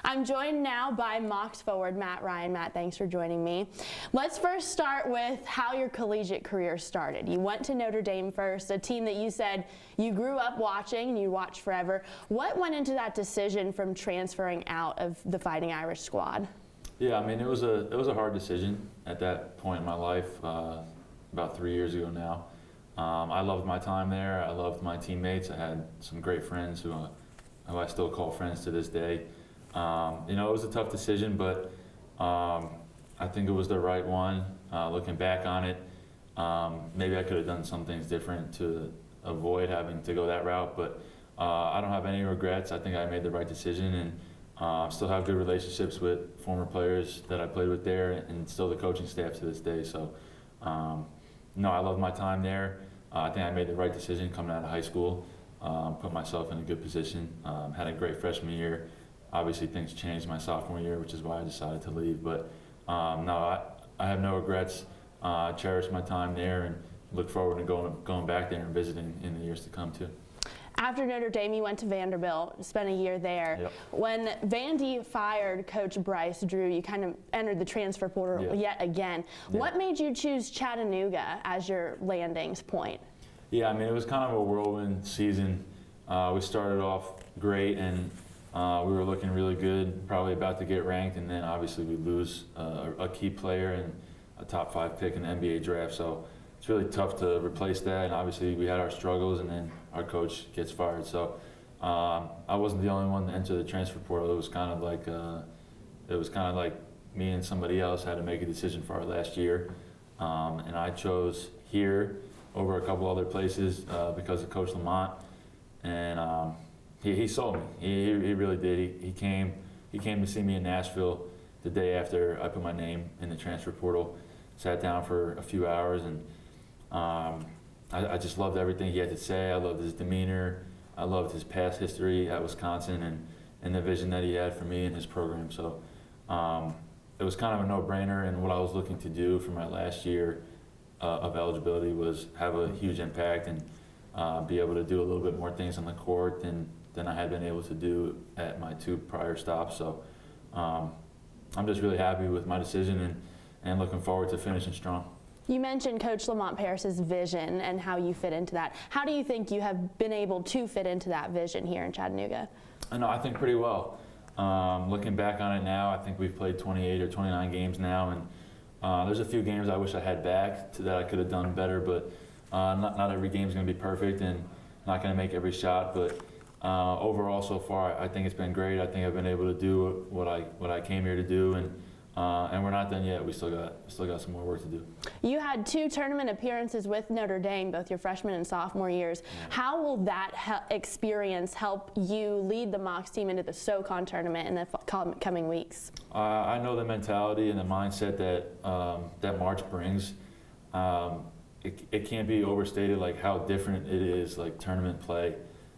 I'm joined now by Mocs forward Matt Ryan. Matt, thanks for joining me. Let's first start with how your collegiate career started. You went to Notre Dame first, a team that you said you grew up watching and you watched forever. What went into that decision from transferring out of the Fighting Irish squad? Yeah, I mean, it was a hard decision at that point in my life, about 3 years ago now. I loved my time there. I loved my teammates. I had some great friends who I still call friends to this day. You know, it was a tough decision, but I think it was the right one. Looking back on it, maybe I could have done some things different to avoid having to go that route, but I don't have any regrets. I think I made the right decision, and still have good relationships with former players that I played with there, and still the coaching staff to this day. So, no, I love my time there. I think I made the right decision coming out of high school. Put myself in a good position. Had a great freshman year. Obviously, things changed my sophomore year, which is why I decided to leave. But no, I have no regrets. I cherish my time there and look forward to going back there and visiting in the years to come too. After Notre Dame, you went to Vanderbilt, spent a year there. Yep. When Vandy fired Coach Bryce Drew, you kind of entered the transfer portal yet again. Yeah. What made you choose Chattanooga as your landings point? Yeah, I mean, it was kind of a whirlwind season. We started off great, and we were looking really good, probably about to get ranked, and then obviously we lose a key player and a top 5 pick in the NBA draft. So it's really tough to replace that, and obviously we had our struggles, and then our coach gets fired. So I wasn't the only one to enter the transfer portal. It was kind of like me and somebody else had to make a decision for our last year, and I chose here over a couple other places because of Coach Lamont, and he sold me. He really did. He came to see me in Asheville the day after I put my name in the transfer portal. Sat down for a few hours, and I just loved everything he had to say. I loved his demeanor. I loved his past history at Wisconsin and the vision that he had for me and his program. So it was kind of a no-brainer, and what I was looking to do for my last year of eligibility was have a huge impact and be able to do a little bit more things on the court than I had been able to do at my 2 prior stops. So I'm just really happy with my decision and looking forward to finishing strong. You mentioned Coach Lamont Paris's vision and how you fit into that. How do you think you have been able to fit into that vision here in Chattanooga? I think pretty well. Looking back on it now, I think we've played 28 or 29 games now, and there's a few games I wish I had back that I could have done better, but not every game is going to be perfect and not going to make every shot. But overall, so far, I think it's been great. I think I've been able to do what I came here to do, and we're not done yet. We still got some more work to do. You had 2 tournament appearances with Notre Dame, both your freshman and sophomore years. Yeah. How will that experience help you lead the Mocs team into the SoCon tournament in the coming weeks? I know the mentality and the mindset that March brings. It can't be overstated, like how different it is, like tournament play,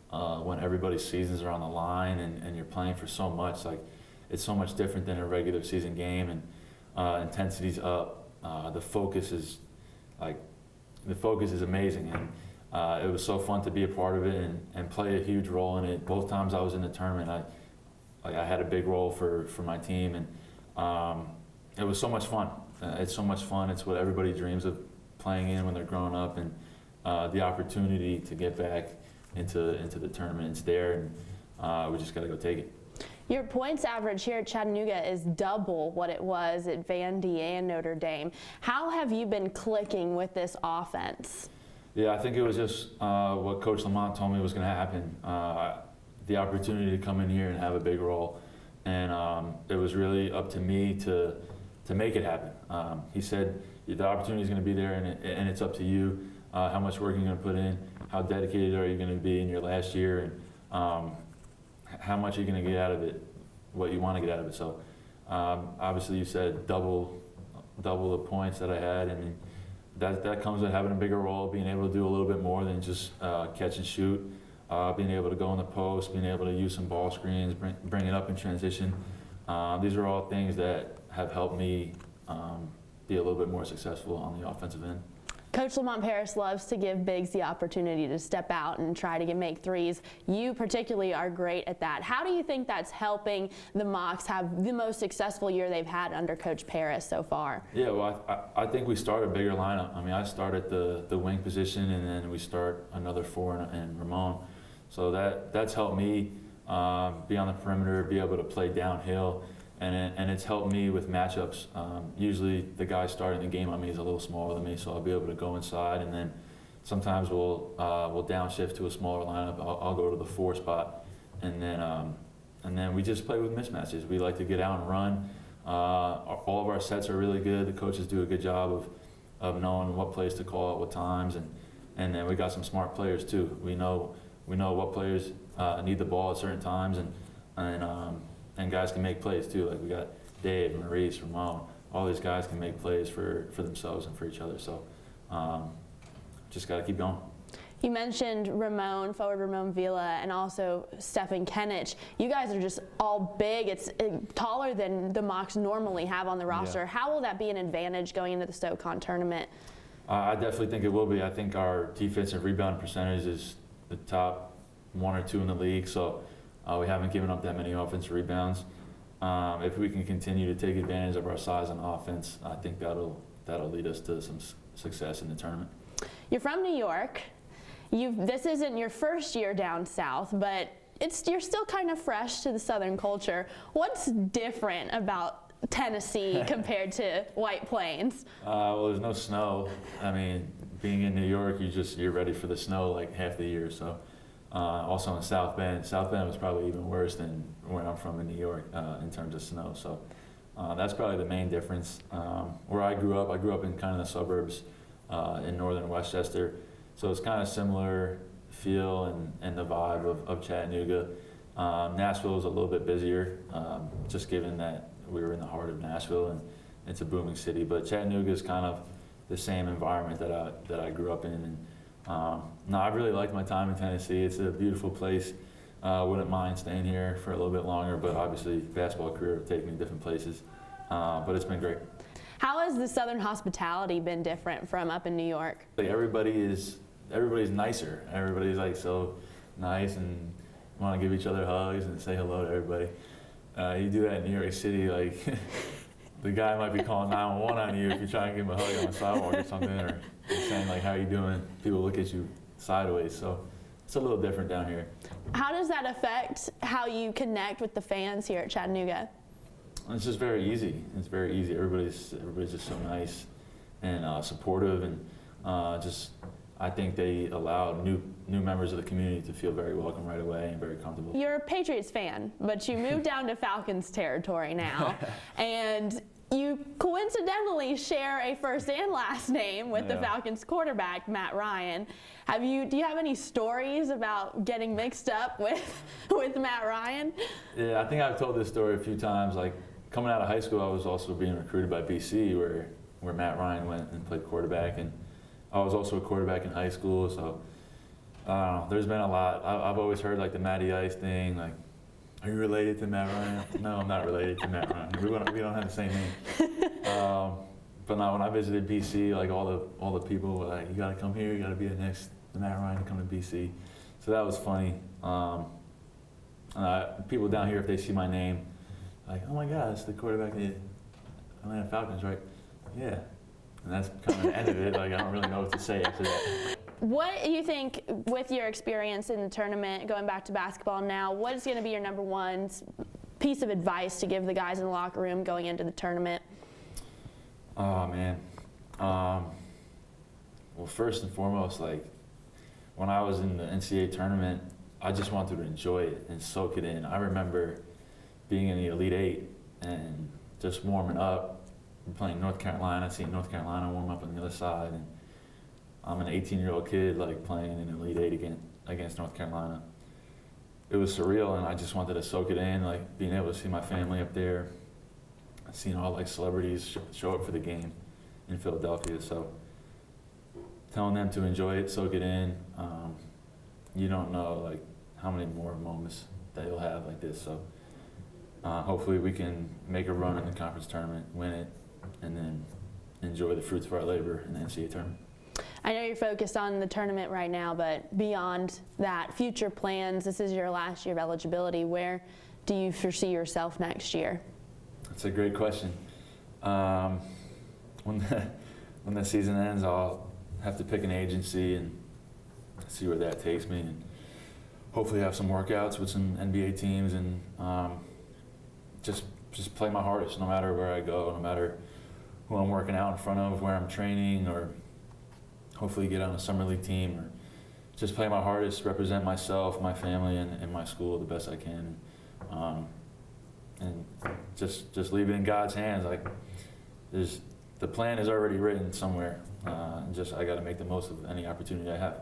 when everybody's seasons are on the line and you're playing for so much. Like, it's so much different than a regular season game, and intensity's up. The focus is amazing, and it was so fun to be a part of it and play a huge role in it. Both times I was in the tournament, I had a big role for my team, and it was so much fun. It's so much fun. It's what everybody dreams of playing in when they're growing up, and the opportunity to get back into the tournament, it's there, and we just got to go take it. Your points average here at Chattanooga is double what it was at Vandy and Notre Dame. How have you been clicking with this offense? Yeah, I think it was just what Coach Lamont told me was going to happen. The opportunity to come in here and have a big role, and it was really up to me to make it happen. He said the opportunity is going to be there, and it's up to you. How much work you're going to put in, how dedicated are you going to be in your last year, and how much you're going to get out of it, what you want to get out of it. So obviously you said double the points that I had, and that comes with having a bigger role, being able to do a little bit more than just catch and shoot, being able to go in the post, being able to use some ball screens, bring it up in transition. These are all things that have helped me be a little bit more successful on the offensive end. Coach Lamont Paris loves to give bigs the opportunity to step out and try to make threes. You particularly are great at that. How do you think that's helping the Mocs have the most successful year they've had under Coach Paris so far? Yeah, well, I think we start a bigger lineup. I mean, I start at the wing position, and then we start another 4 and Ramon. So that's helped me be on the perimeter, be able to play downhill. And it's helped me with matchups. Usually the guy starting the game on me is a little smaller than me, so I'll be able to go inside, and then sometimes we'll downshift to a smaller lineup. I'll go to the 4 spot, and then we just play with mismatches. We like to get out and run. All of our sets are really good. The coaches do a good job of knowing what plays to call at what times, and then we got some smart players too. We know what players need the ball at certain times, and guys can make plays too. Like we got Dave, Maurice, Ramon. All these guys can make plays for themselves and for each other. So just got to keep going. You mentioned Ramon, forward Ramon Villa, and also Stephen Kenich. You guys are just all big. It's taller than the Mocs normally have on the roster. Yeah. How will that be an advantage going into the SoCon tournament? I definitely think it will be. I think our defensive rebound percentage is the top 1 or 2 in the league. So we haven't given up that many offensive rebounds. If we can continue to take advantage of our size on offense, I think that'll lead us to some success in the tournament. You're from New York. This isn't your first year down south, but you're still kind of fresh to the Southern culture. What's different about Tennessee compared to White Plains? Well, there's no snow. I mean, being in New York, you're ready for the snow like half the year. So. Also in South Bend was probably even worse than where I'm from in New York in terms of snow. So that's probably the main difference. Where I grew up in kind of the suburbs in northern Westchester. So it's kind of similar feel and the vibe of Chattanooga. Nashville is a little bit busier, just given that we were in the heart of Nashville and it's a booming city. But Chattanooga is kind of the same environment that I grew up in. And, no, I really liked my time in Tennessee. It's a beautiful place. Wouldn't mind staying here for a little bit longer, but obviously basketball career would take me different places. But it's been great. How has the Southern hospitality been different from up in New York? Like everybody's nicer. Everybody's like so nice and want to give each other hugs and say hello to everybody. You do that in New York City, like the guy might be calling 911 on you if you're trying to give him a hug on the sidewalk or something, or saying like, how you doing? People look at you sideways. So it's a little different down here. How does that affect how you connect with the fans here at Chattanooga? It's just very easy. It's very easy. Everybody's just so nice and supportive, and I think they allow new members of the community to feel very welcome right away and very comfortable. You're a Patriots fan, but you moved down to Falcons territory now, and you coincidentally share a first and last name with the Falcons quarterback, Matt Ryan. Do you have any stories about getting mixed up with Matt Ryan? Yeah, I think I've told this story a few times. Like coming out of high school, I was also being recruited by BC, where Matt Ryan went and played quarterback, and I was also a quarterback in high school. So I don't know. There's been a lot. I've always heard like the Matty Ice thing, like, are you related to Matt Ryan? No, I'm not related to Matt Ryan. We don't have the same name. But no, when I visited BC, like all the people were like, you got to come here. You got to be the next Matt Ryan to come to BC. So that was funny. People down here, if they see my name, like, oh my God, it's the quarterback of the Atlanta Falcons, right? Yeah. And that's kind of the end of it. Like I don't really know what to say after that. What do you think, with your experience in the tournament, going back to basketball now, what is going to be your number one piece of advice to give the guys in the locker room going into the tournament? Oh, man. Well, first and foremost, like, when I was in the NCAA tournament, I just wanted to enjoy it and soak it in. I remember being in the Elite Eight and just warming up and playing North Carolina, seeing North Carolina warm up on the other side. And I'm an 18-year-old kid, like, playing in Elite Eight against North Carolina. It was surreal, and I just wanted to soak it in, like, being able to see my family up there, seeing all, like, celebrities show up for the game in Philadelphia. So telling them to enjoy it, soak it in. You don't know, like, how many more moments that you'll have like this. So hopefully we can make a run in the conference tournament, win it, and then enjoy the fruits of our labor in the NCAA tournament. I know you're focused on the tournament right now, but beyond that, future plans, this is your last year of eligibility. Where do you foresee yourself next year? That's a great question. When the season ends, I'll have to pick an agency and see where that takes me, and hopefully have some workouts with some NBA teams, and just play my hardest no matter where I go, no matter who I'm working out in front of, where I'm training, or hopefully get on a summer league team, or just play my hardest, represent myself, my family, and my school the best I can, and just leave it in God's hands. Like, the plan is already written somewhere. I got to make the most of any opportunity I have.